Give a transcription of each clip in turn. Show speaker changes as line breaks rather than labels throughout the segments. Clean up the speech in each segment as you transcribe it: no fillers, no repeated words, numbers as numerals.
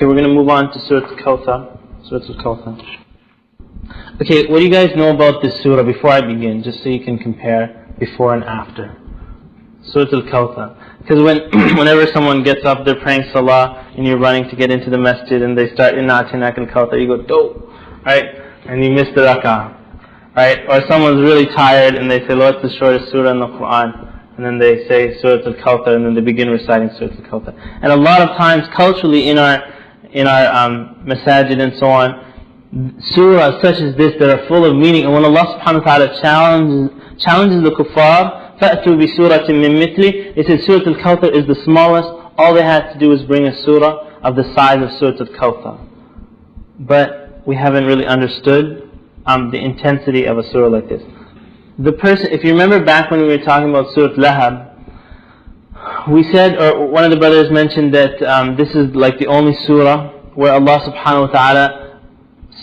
Okay, we're going to move on to Surah Al-Kawther. Surah Al-Kawther. Okay, what do you guys know about this surah before I begin, just so you can compare before and after? Surah Al-Kawther. Because whenever someone gets up, they're praying salah, and you're running to get into the masjid, and they start, Inna A'tainaka Al-Kawthar, you go, do, right? And you miss the rak'ah, right? Or someone's really tired, and they say, Lord, it's the shortest surah in the Quran. And then they say Surah Al-Kawthar, and then they begin reciting Surah Al-Kawthar. And a lot of times, culturally, in our masajid and so on, surahs such as this that are full of meaning, and when Allah subhanahu wa ta'ala challenges the kuffar, فَأْتُوا بِسُورَةٍ مِّن مِثْلِ, it says Surah Al-Kawthar is the smallest. All they had to do was bring a surah of the size of Surah Al-Kawthar. But we haven't really understood the intensity of a surah like this. The person, if you remember back when we were talking about Surah Lahab, we said, or one of the brothers mentioned that this is like the only surah where Allah subhanahu wa ta'ala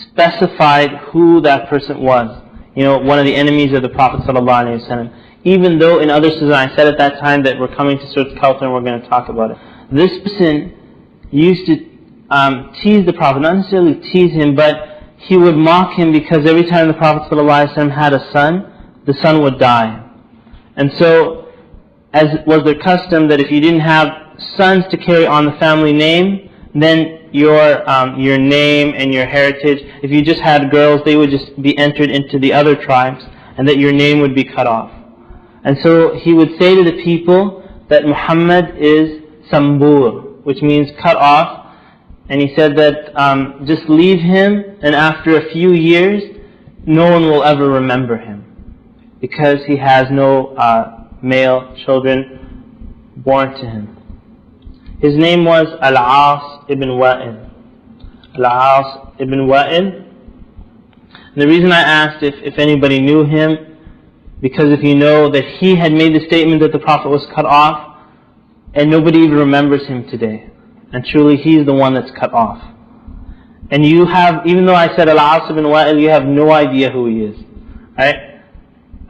specified who that person was. You know, one of the enemies of the Prophet sallallahu alaihi wasallam. Even though in other surahs, I said at that time that we're coming to Surah Al-Kawthar and we're going to talk about it. This person used to tease the Prophet, not necessarily tease him, but he would mock him because every time the Prophet ﷺ had a son, the son would die. And so, as was their custom, that if you didn't have sons to carry on the family name, then your name and your heritage, if you just had girls, they would just be entered into the other tribes, and that your name would be cut off. And so he would say to the people that Muhammad is Sambur, which means cut off. And he said that just leave him, and after a few years, no one will ever remember him, because he has no male children born to him. His name was Al-Aas ibn Wa'il. Al-Aas ibn Wa'il. And the reason I asked if anybody knew him, because if you know that he had made the statement that the Prophet was cut off, and nobody even remembers him today. And truly he's the one that's cut off. And you have, even though I said Al-Aas ibn Wa'il, you have no idea who he is. Right?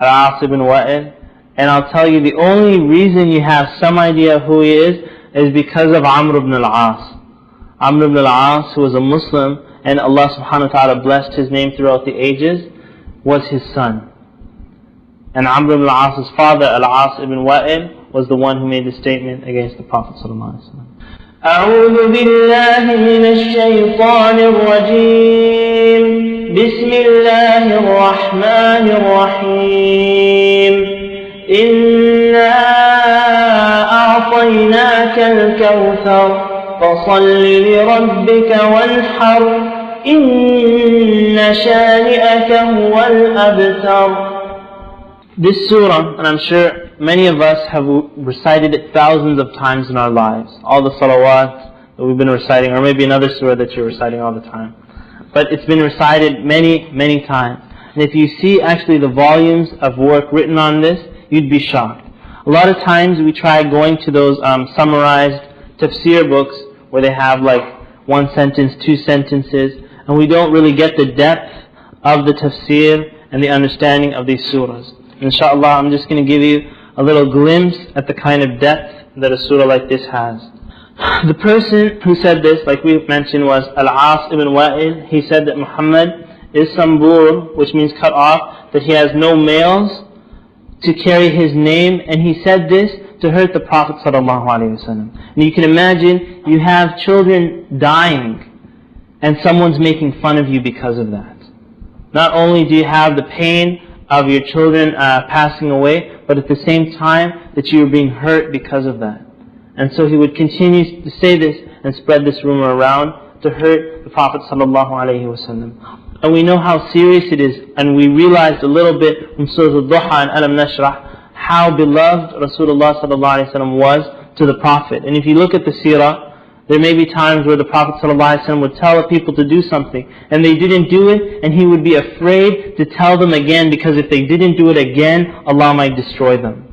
Al-Aas ibn Wa'il. And I'll tell you, the only reason you have some idea of who he is because of Amr ibn al-As. Amr ibn al-As, who was a Muslim, and Allah subhanahu wa ta'ala blessed his name throughout the ages, was his son. And Amr ibn al-As's father, Al-As ibn Wa'il, was the one who made the statement against the Prophet sallallahu alaihi wasallam.
أعوذ بالله من الشيطان الرجيم بسم الله الرحمن الرحيم إنا أعطيناك الكوثر فصل لربك وانحر إن شانئك هو الأبتر.
This surah, and I'm sure many of us have recited it thousands of times in our lives. All the salawat that we've been reciting, or maybe another surah that you're reciting all the time. But it's been recited many, many times. And if you see actually the volumes of work written on this, you'd be shocked. A lot of times we try going to those summarized tafseer books where they have like one sentence, two sentences, and we don't really get the depth of the tafseer and the understanding of these surahs. Inshallah, I'm just going to give you a little glimpse at the kind of depth that a surah like this has. The person who said this, like we mentioned, was Al-As ibn Wa'il. He said that Muhammad is Sambur, which means cut off, that he has no males to carry his name, and he said this to hurt the Prophet ﷺ. And you can imagine, you have children dying, and someone's making fun of you because of that. Not only do you have the pain of your children passing away, but at the same time that you were being hurt because of that. And so he would continue to say this and spread this rumor around to hurt the Prophet ﷺ. And we know how serious it is, and we realized a little bit from Surah Al-Duha and Alam Nashrah how beloved Rasulullah ﷺ was to the Prophet. And if you look at the seerah, there may be times where the Prophet ﷺ would tell the people to do something, and they didn't do it, and he would be afraid to tell them again, because if they didn't do it again, Allah might destroy them.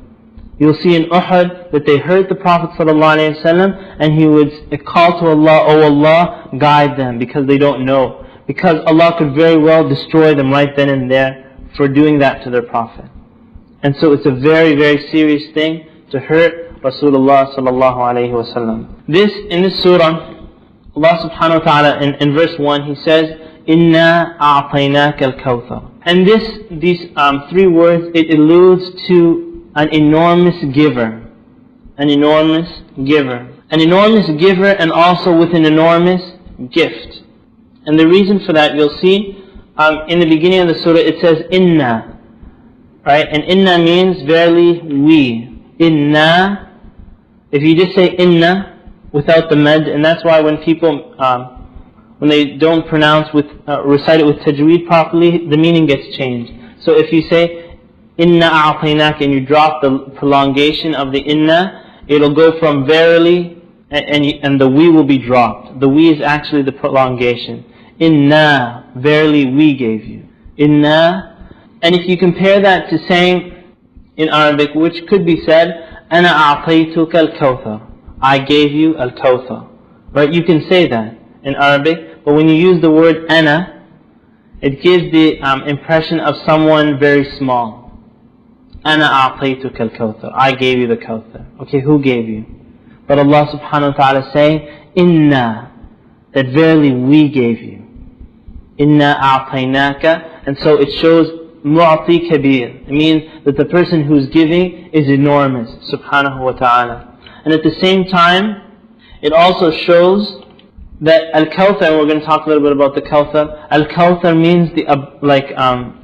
You'll see in Uhud that they hurt the Prophet ﷺ, and he would call to Allah, "Oh Allah, guide them," because they don't know. Because Allah could very well destroy them right then and there for doing that to their Prophet. And so it's a very, very serious thing to hurt Rasulullah sallallahu alayhi wa sallam. In this surah, Allah subhanahu wa ta'ala in verse 1, He says, Inna a'tainaka al-Kawthar. And these three words, it alludes to an enormous giver. An enormous giver. An enormous giver, and also with an enormous gift. And the reason for that, you'll see, in the beginning of the surah, it says, Inna. Right? And Inna means, verily, we. Inna. If you just say Inna, without the med, and that's why when people, when they don't pronounce recite it with tajweed properly, the meaning gets changed. So if you say Inna a'tainaka and you drop the prolongation of the Inna, it'll go from verily, and the we will be dropped. The we is actually the prolongation. Inna, verily we gave you. Inna, and if you compare that to saying in Arabic, which could be said, Ana a'taytuka al-Kawthar. I gave you al-Kawthar. Right? You can say that in Arabic, but when you use the word ana, it gives the impression of someone very small. Ana a'taytuka al-Kawthar. I gave you the Kawthar. Okay, who gave you? But Allah subhanahu wa ta'ala is saying, Inna, that verily we gave you. Inna a'tainaka. And so it shows mu'ati kabir. It means that the person who's giving is enormous, subhanahu wa ta'ala. And at the same time, it also shows that Al-Kawthar, and we're going to talk a little bit about the Kawthar. Al-Kawthar means the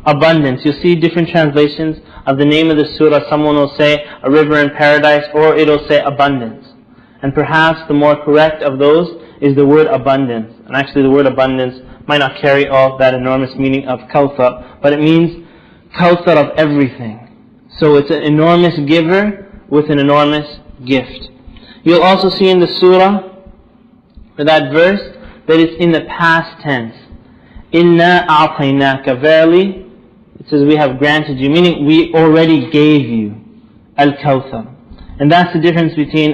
abundance. You'll see different translations of the name of the surah. Someone will say a river in paradise, or it'll say abundance. And perhaps the more correct of those is the word abundance. And actually the word abundance might not carry all that enormous meaning of Kawthar, but it means Kawthar of everything. So it's an enormous giver with an enormous gift. You'll also see in the surah, for that verse, that it's in the past tense. Inna a'tainaka. Verily, it says we have granted you, meaning we already gave you al-Kawthar. And that's the difference between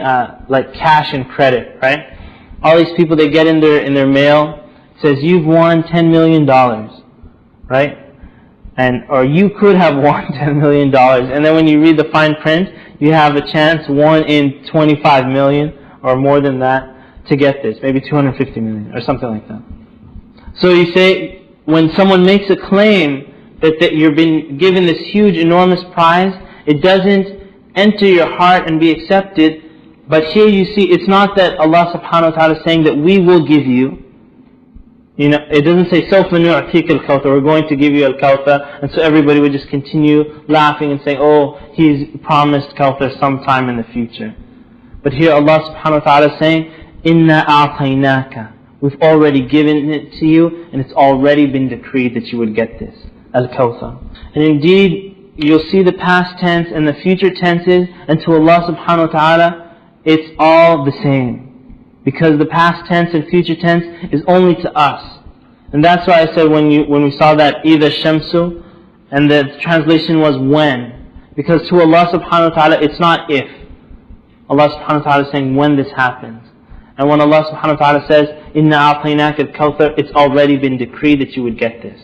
like cash and credit, right? All these people, they get in their mail, it says you've won $10 million, right? Or you could have won $10 million. And then when you read the fine print, you have a chance, 1 in 25 million, or more than that, to get this. Maybe 250 million, or something like that. So you say, when someone makes a claim that you've been given this huge, enormous prize, it doesn't enter your heart and be accepted. But here you see, it's not that Allah subhanahu wa ta'ala is saying that we will give you. You know, it doesn't say, سَوْفَ نُعْتِيكَ الْكَوْثَرَ, we're going to give you al-Kawthar, and so everybody would just continue laughing and saying, oh, He's promised Kawthar sometime in the future. But here Allah subhanahu wa ta'ala is saying, Inna a'tainaka. We've already given it to you, and it's already been decreed that you would get this, al-Kawthar. And indeed, you'll see the past tense and the future tenses, and to Allah subhanahu wa ta'ala, it's all the same. Because the past tense and future tense is only to us. And that's why I said when we saw that Ida Shamsu, and the translation was when. Because to Allah subhanahu wa ta'ala, it's not if. Allah subhanahu wa ta'ala is saying when this happens. And when Allah subhanahu wa ta'ala says, Inna a'tainaka al-Kawthar, it's already been decreed that you would get this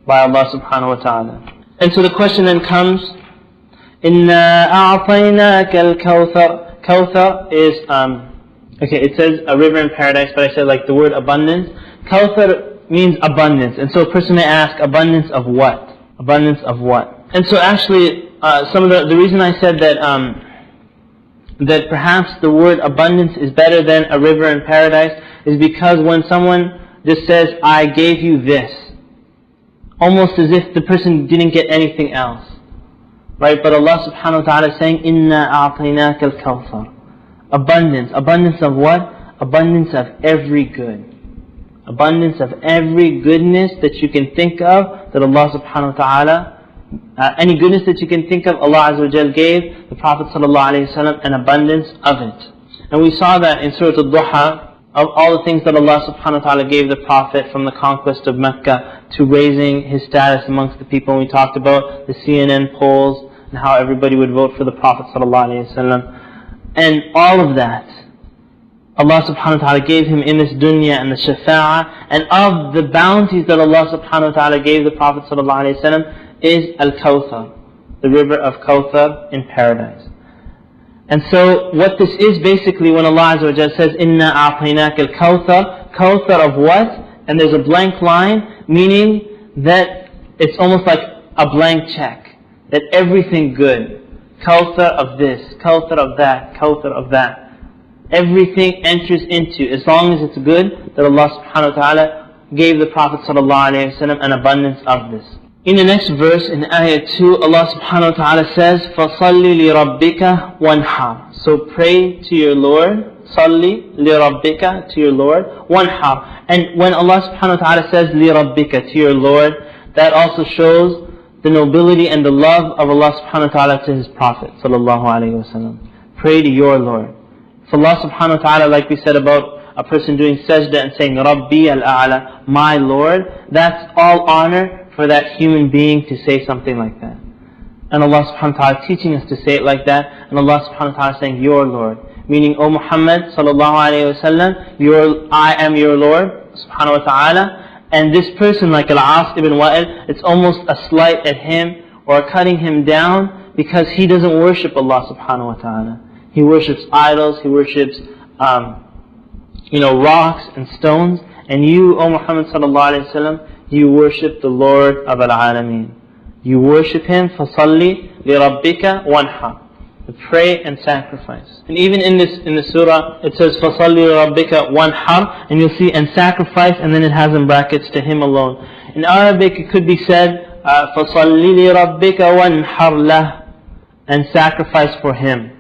by Allah subhanahu wa ta'ala. And so the question then comes, Inna a'tainaka al-Kawthar. Kawthar is, okay, it says a river in paradise, but I said like the word abundance. Kawthar means abundance. And so a person may ask, abundance of what? Abundance of what? And so actually, some of the reason I said that that perhaps the word abundance is better than a river in paradise is because when someone just says, I gave you this, almost as if the person didn't get anything else. Right? But Allah subhanahu wa ta'ala is saying, Inna a'tainaka al-Kawthar. Abundance. Abundance of what? Abundance of every good. Abundance of every goodness that you can think of that Allah subhanahu wa ta'ala, any goodness that you can think of, Allah Azza wa Jal gave the Prophet sallallahu alayhi wa sallam an abundance of it. And we saw that in Surah Al-Duha, of all the things that Allah subhanahu wa ta'ala gave the Prophet from the conquest of Mecca to raising his status amongst the people. And we talked about the CNN polls and how everybody would vote for the Prophet sallallahu alayhi wa sallam. And all of that, Allah subhanahu wa ta'ala gave him in this dunya and the shafa'ah. And of the bounties that Allah subhanahu wa ta'ala gave the Prophet sallallahu alayhi wa sallam is Al-Kawthar, the river of Kawthar in paradise. And so what this is basically when Allah Azza wa Jalla says, Inna a'tainaka al-Kawthar, Kawthar of what? And there's a blank line, meaning that it's almost like a blank check. That everything good. Kawthar of this, Kawthar of that, Kawthar of that. Everything enters into, as long as it's good, that Allah subhanahu wa ta'ala gave the Prophet sallallahu alayhi wa sallam an abundance of this. In the next verse, in ayah 2, Allah subhanahu wa ta'ala says, فَصَلِّ لِرَبِّكَ وَانْحَرْ. So pray to your Lord, صَلِّ لِرَبِّكَ, to your Lord, وَانْحَرْ. And when Allah subhanahu wa ta'ala says, لِرَبِّكَ, to your Lord, that also shows the nobility and the love of Allah subhanahu wa ta'ala to His Prophet sallallahu alayhi wa sallam. Pray to your Lord. If Allah subhanahu wa ta'ala, like we said about a person doing sajda and saying, Rabbi al-A'la, my Lord, that's all honor for that human being to say something like that. And Allah subhanahu wa ta'ala teaching us to say it like that. And Allah subhanahu wa ta'ala saying, your Lord. Meaning, O Muhammad sallallahu alayhi wa sallam, I am your Lord subhanahu wa ta'ala. And this person like Al-As ibn Wa'il, it's almost a slight at him or cutting him down because he doesn't worship Allah subhanahu wa ta'ala. He worships idols, he worships rocks and stones. And you, O Muhammad sallallahu alayhi wa sallam, you worship the Lord of Al-Alameen. You worship Him, فَصَلِّ لِرَبِّكَ وَانْحَرْ. Pray and sacrifice. And even in the surah, it says فَصَلِّ لِرَبِّكَ وَانْحَرْ, and you'll see, and sacrifice, and then it has in brackets, to Him alone. In Arabic, it could be said, فَصَلِّ لِرَبِّكَ وَانْحَرْ لَهُ, and sacrifice for Him.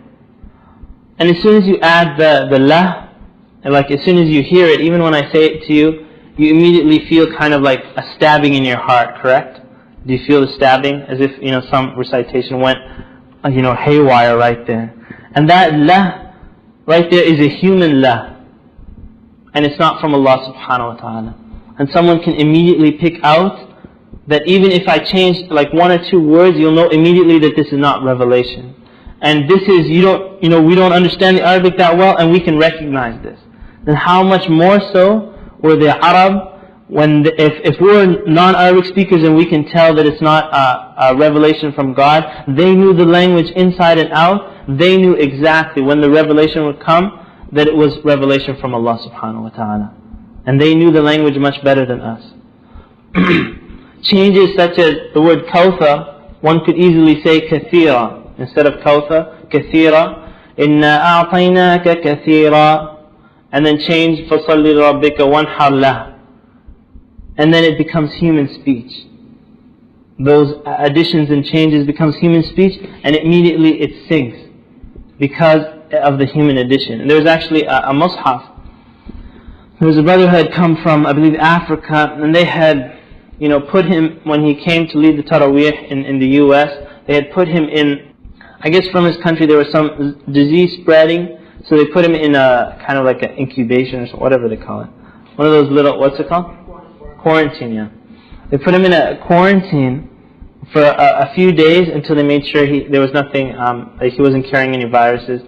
And as soon as you add the lah, and like as soon as you hear it, even when I say it to you, you immediately feel kind of like a stabbing in your heart, correct? Do you feel the stabbing? As if, some recitation went, haywire right there. And that la, right there, is a human la. And it's not from Allah subhanahu wa ta'ala. And someone can immediately pick out that even if I change like one or two words, you'll know immediately that this is not revelation. And this is, we don't understand the Arabic that well, and we can recognize this. Then how much more so were the Arab, if we're non-Arabic speakers and we can tell that it's not a revelation from God, they knew the language inside and out. They knew exactly when the revelation would come that it was revelation from Allah subhanahu wa ta'ala. And they knew the language much better than us. Changes such as the word Kawthar, one could easily say kathira. Instead of Kawthar, kathira. Inna a'tainaka kathira. And then change فَصَلِّ لِرَبِّكَ وَانْحَرْ لَهُ. And then it becomes human speech. Those additions and changes becomes human speech, and immediately it sinks because of the human addition. And there was actually a mushaf. There was a brother who had come from, I believe, Africa, and they had, put him, when he came to lead the Taraweeh in the US, they had put him in, I guess from his country there was some disease spreading, so they put him in a kind of like an incubation or whatever they call it. One of those little, what's it called? Quarantine, yeah. They put him in a quarantine for a few days until they made sure there was nothing, like he wasn't carrying any viruses.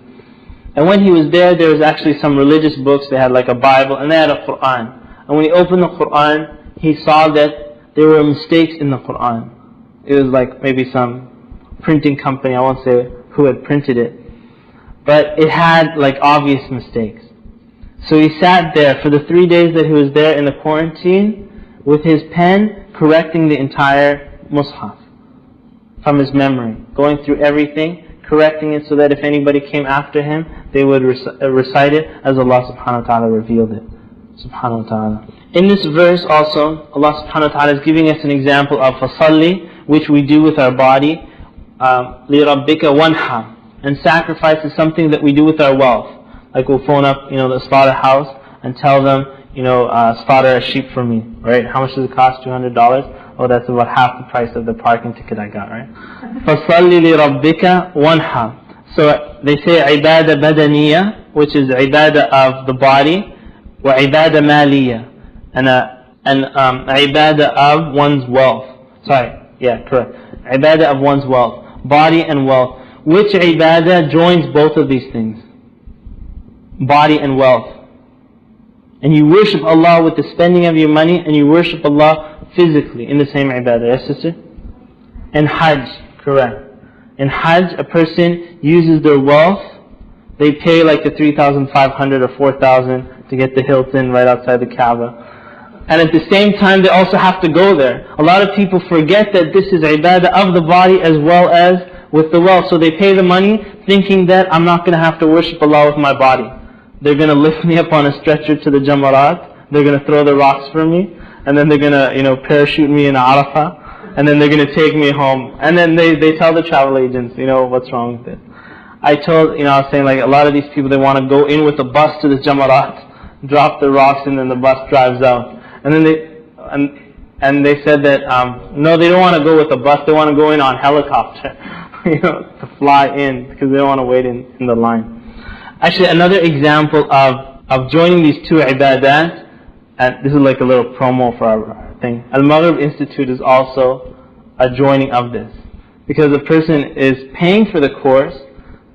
And when he was there was actually some religious books. They had like a Bible and they had a Quran. And when he opened the Quran, he saw that there were mistakes in the Quran. It was like maybe some printing company, I won't say who had printed it. But it had like obvious mistakes. So he sat there for the 3 days that he was there in the quarantine with his pen correcting the entire mushaf from his memory. Going through everything, correcting it so that if anybody came after him, they would recite it as Allah subhanahu wa ta'ala revealed it. Subhanahu wa ta'ala. In this verse also, Allah subhanahu wa ta'ala is giving us an example of fasalli, which we do with our body, لِرَبِّكَ وَانْحَرْ. And sacrifice is something that we do with our wealth. Like we'll phone up, the slaughterhouse and tell them, slaughter a sheep for me, right? How much does it cost? $200? Oh, that's about half the price of the parking ticket I got, right? فَصَلِّ لِرَبِّكَ وَانْحَرْ. So they say ibadah badaniya, which is ibadah of the body, wa ibadah maliya, and ibadah of one's wealth. Sorry, yeah, correct. Ibadah of one's wealth, body and wealth. Which ibadah joins both of these things? Body and wealth. And you worship Allah with the spending of your money, and you worship Allah physically in the same ibadah. Yes, sister? And Hajj, correct. In Hajj, a person uses their wealth. They pay like the 3,500 or 4,000 to get the Hilton right outside the Kaaba. And at the same time, they also have to go there. A lot of people forget that this is ibadah of the body as well as with the wealth. So they pay the money thinking that I'm not going to have to worship Allah with my body. They're going to lift me up on a stretcher to the Jamarat. They're going to throw the rocks for me. And then they're going to, parachute me in Arafah. And then they're going to take me home. And then they tell the travel agents, what's wrong with it. I was saying like a lot of these people, they want to go in with a bus to the Jamarat, drop the rocks, and then the bus drives out. And then they said that no, they don't want to go with a bus. They want to go in on helicopter, to fly in because they don't want to wait in the line. Actually, another example of joining these two ibadat, and this is like a little promo for our thing. Al-Maghrib Institute is also a joining of this, because the person is paying for the course,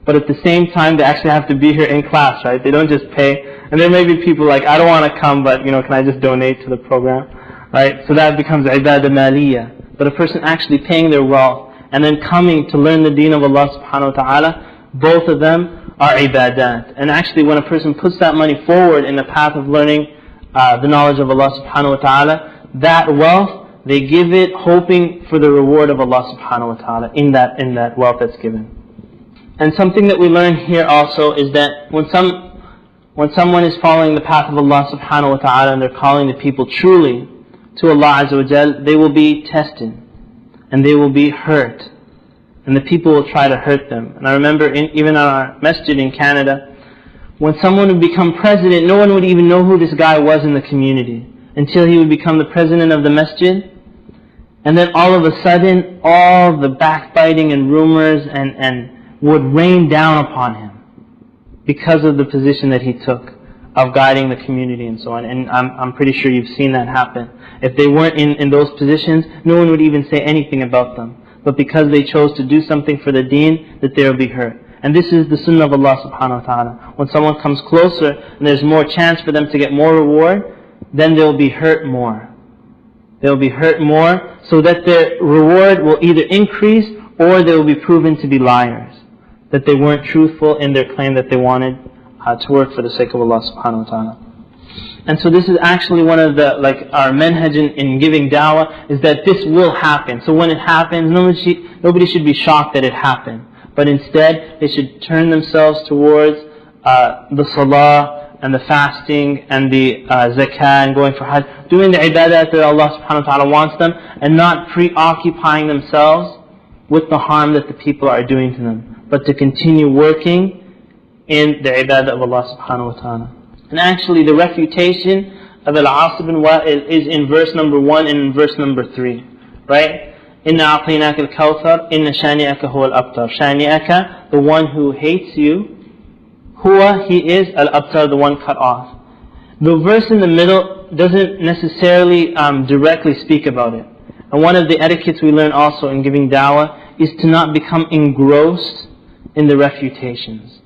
but at the same time they actually have to be here in class, right? They don't just pay. And there may be people like, I don't want to come, but can I just donate to the program, right? So that becomes ibadah maliyah. But a person actually paying their wealth and then coming to learn the deen of Allah subhanahu wa ta'ala, both of them are ibadat. And actually when a person puts that money forward in the path of learning the knowledge of Allah subhanahu wa ta'ala, that wealth, they give it hoping for the reward of Allah subhanahu wa ta'ala in that wealth that's given. And something that we learn here also is that when someone is following the path of Allah subhanahu wa ta'ala and they're calling the people truly to Allah azza wa jal, they will be tested and they will be hurt, and the people will try to hurt them. And I remember even in our masjid in Canada, when someone would become president, no one would even know who this guy was in the community until he would become the president of the masjid. And then all of a sudden, all the backbiting and rumors and would rain down upon him because of the position that he took of guiding the community and so on. And I'm pretty sure you've seen that happen. If they weren't in those positions, no one would even say anything about them. But because they chose to do something for the deen, that they will be hurt. And this is the sunnah of Allah subhanahu wa ta'ala. When someone comes closer and there's more chance for them to get more reward, then they'll be hurt more. They'll be hurt more so that their reward will either increase or they will be proven to be liars, that they weren't truthful in their claim that they wanted to work for the sake of Allah subhanahu wa ta'ala. And so this is actually one of the, our manhaj in giving dawah, is that this will happen. So when it happens, nobody should be shocked that it happened. But instead, they should turn themselves towards the salah and the fasting and the zakah and going for hajj, doing the ibadat that Allah subhanahu wa ta'ala wants them, and not preoccupying themselves with the harm that the people are doing to them, but to continue working in the ibadah of Allah subhanahu wa ta'ala. And actually the refutation of Al-As ibn Wa'il is in verse number 1 and in verse number 3, right? Inna a'tainaka al-Kawthar, inna shani'aka huwa al-abtar. Shani'aka, the one who hates you, huwa, he is, al-abtar, the one cut off. The verse in the middle doesn't necessarily directly speak about it. And one of the etiquettes we learn also in giving dawah is to not become engrossed in the refutations.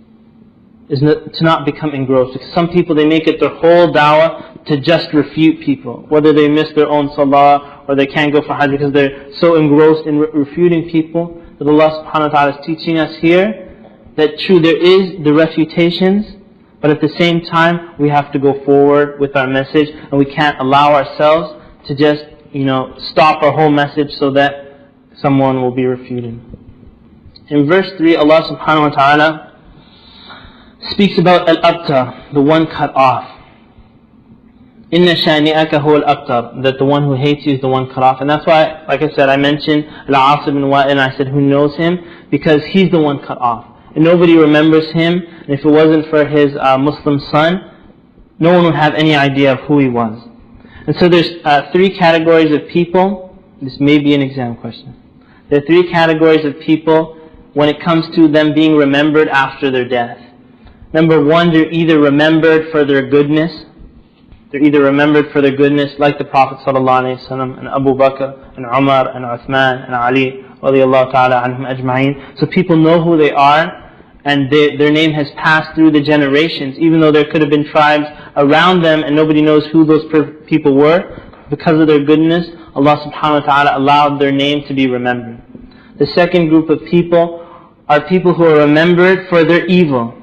To not become engrossed. Because some people, they make it their whole dawah to just refute people. Whether they miss their own salah or they can't go for hajj because they're so engrossed in refuting people. That Allah subhanahu wa ta'ala is teaching us here that true, there is the refutations, but at the same time we have to go forward with our message, and we can't allow ourselves to just stop our whole message so that someone will be refuted. In verse 3, Allah subhanahu wa ta'ala speaks about al-abtar, the one cut off. Inna shani'aka huwa al-abtar, that the one who hates you is the one cut off. And that's why, like I said, I mentioned Al-As ibn Wa'il, and I said who knows him, because he's the one cut off. And nobody remembers him, and if it wasn't for his Muslim son, no one would have any idea of who he was. And so there's 3 categories of people. This may be an exam question. There are 3 categories of people when it comes to them being remembered after their death. Number 1, they're either remembered for their goodness. They're either remembered for their goodness, like the Prophet ﷺ and Abu Bakr and Umar and Uthman and Ali radiyallahu ta'ala anhum ajma'een. So people know who they are, and their name has passed through the generations, even though there could have been tribes around them and nobody knows who those people were. Because of their goodness, Allah subhanahu wa ta'ala allowed their name to be remembered. The second group of people are people who are remembered for their evil.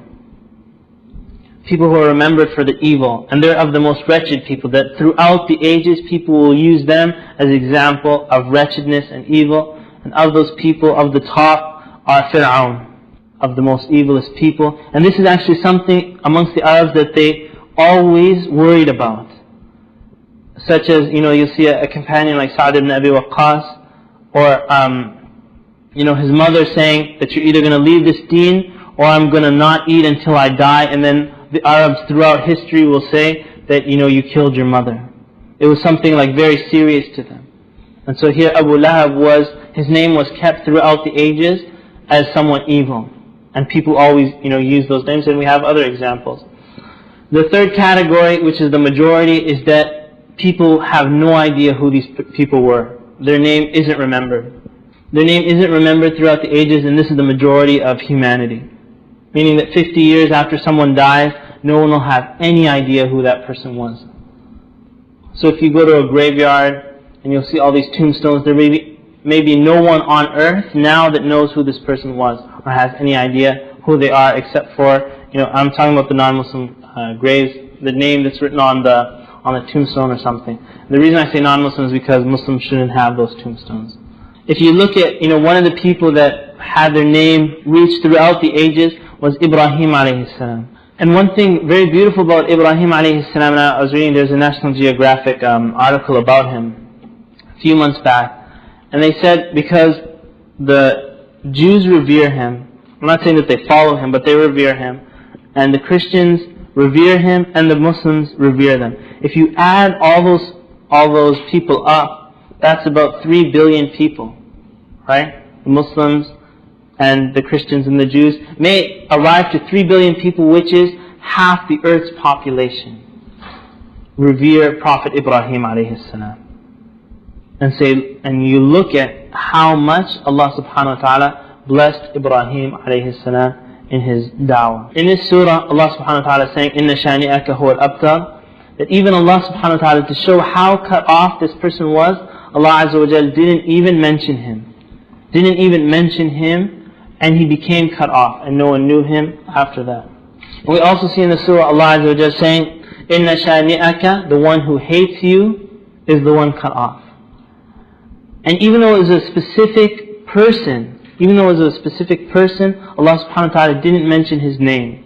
people who are remembered for the evil, and they're of the most wretched people, that throughout the ages people will use them as example of wretchedness and evil. And of those people, of the top are Fir'aun, of the most evilest people. And this is actually something amongst the Arabs that they always worried about. Such as, you'll see a companion like Sa'd ibn Abi Waqqas, or his mother saying that you're either going to leave this deen or I'm going to not eat until I die. And then the Arabs throughout history will say that you killed your mother. It was something like very serious to them. And so here Abu Lahab his name was kept throughout the ages as someone evil. And people always use those names, and we have other examples. The third category, which is the majority, is that people have no idea who these people were. Their name isn't remembered. Their name isn't remembered throughout the ages, and this is the majority of humanity. Meaning that 50 years after someone dies, no one will have any idea who that person was. So if you go to a graveyard and you'll see all these tombstones, there may be no one on earth now that knows who this person was or has any idea who they are, except for, I'm talking about the non-Muslim graves, the name that's written on the tombstone or something. The reason I say non-Muslim is because Muslims shouldn't have those tombstones. If you look at, one of the people that had their name reached throughout the ages was Ibrahim alayhi salam. And one thing very beautiful about Ibrahim alayhi salam, and I was reading, there's a National Geographic article about him a few months back, and they said because the Jews revere him, I'm not saying that they follow him, but they revere him, and the Christians revere him, and the Muslims revere them. If you add all those people up, that's about 3 billion people, right? The Muslims and the Christians and the Jews may arrive to 3 billion people, which is half the earth's population, revere Prophet Ibrahim alayhi salam. And you look at how much Allah subhanahu wa ta'ala blessed Ibrahim alayhi salam in his da'wah. In this surah, Allah subhanahu wa ta'ala is saying, إِنَّ شَانِئَكَ هُوَ الْأَبْتَرُ, that even Allah subhanahu wa ta'ala, to show how cut off this person was, Allah Azza wa Jal didn't even mention him. Didn't even mention him, and he became cut off, and no one knew him after that. And we also see in the surah Allah Azza wa Jal saying, إِنَّ شَانِئَكَ, the one who hates you is the one cut off. And even though it was a specific person, Allah subhanahu wa ta'ala didn't mention his name.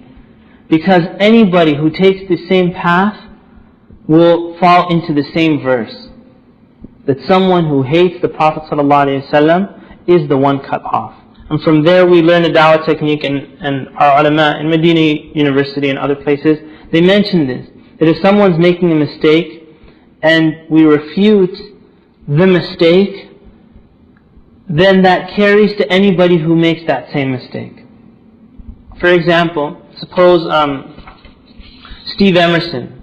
Because anybody who takes the same path will fall into the same verse. That someone who hates the Prophet ﷺ is the one cut off. And from there we learn a da'wah technique, and our ulama in Medina University and other places, they mention this. That if someone's making a mistake and we refute the mistake, then that carries to anybody who makes that same mistake. For example, suppose Steve Emerson,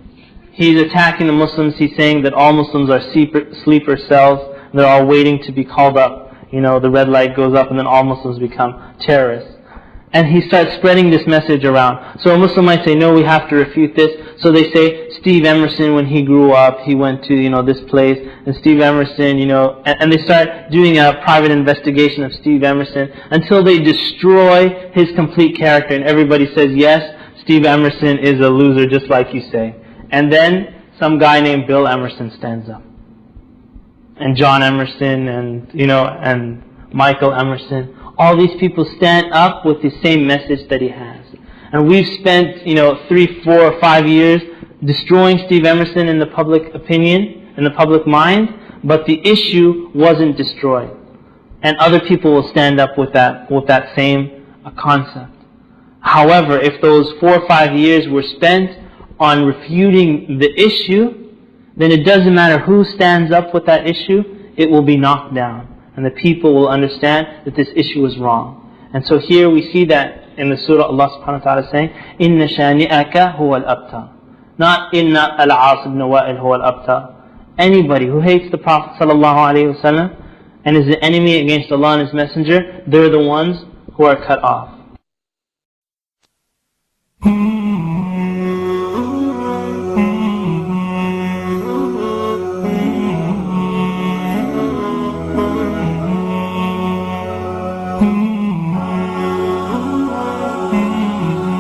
he's attacking the Muslims, he's saying that all Muslims are sleeper cells, they're all waiting to be called up. The red light goes up and then all Muslims become terrorists. And he starts spreading this message around. So a Muslim might say, no, we have to refute this. So they say, Steve Emerson, when he grew up, he went to, this place. And Steve Emerson, and they start doing a private investigation of Steve Emerson until they destroy his complete character. And everybody says, yes, Steve Emerson is a loser, just like you say. And then some guy named Bill Emerson stands up. And John Emerson and Michael Emerson. All these people stand up with the same message that he has. And we've spent, 3, 4, or 5 years destroying Steve Emerson in the public opinion, in the public mind, but the issue wasn't destroyed. And other people will stand up with that same concept. However, if those 4 or 5 years were spent on refuting the issue, then it doesn't matter who stands up with that issue, it will be knocked down. And the people will understand that this issue is wrong. And so here we see that in the surah Allah subhanahu wa ta'ala saying, إِنَّ شَانِئَكَ هُوَ الْأَبْتَرُ, not إِنَّ الْعَاصِ بْنَ وَائِلْ هُوَ الْأَبْتَرُ. Anybody who hates the Prophet sallallahu alaihi wasallam and is the enemy against Allah and His Messenger, they're the ones who are cut off.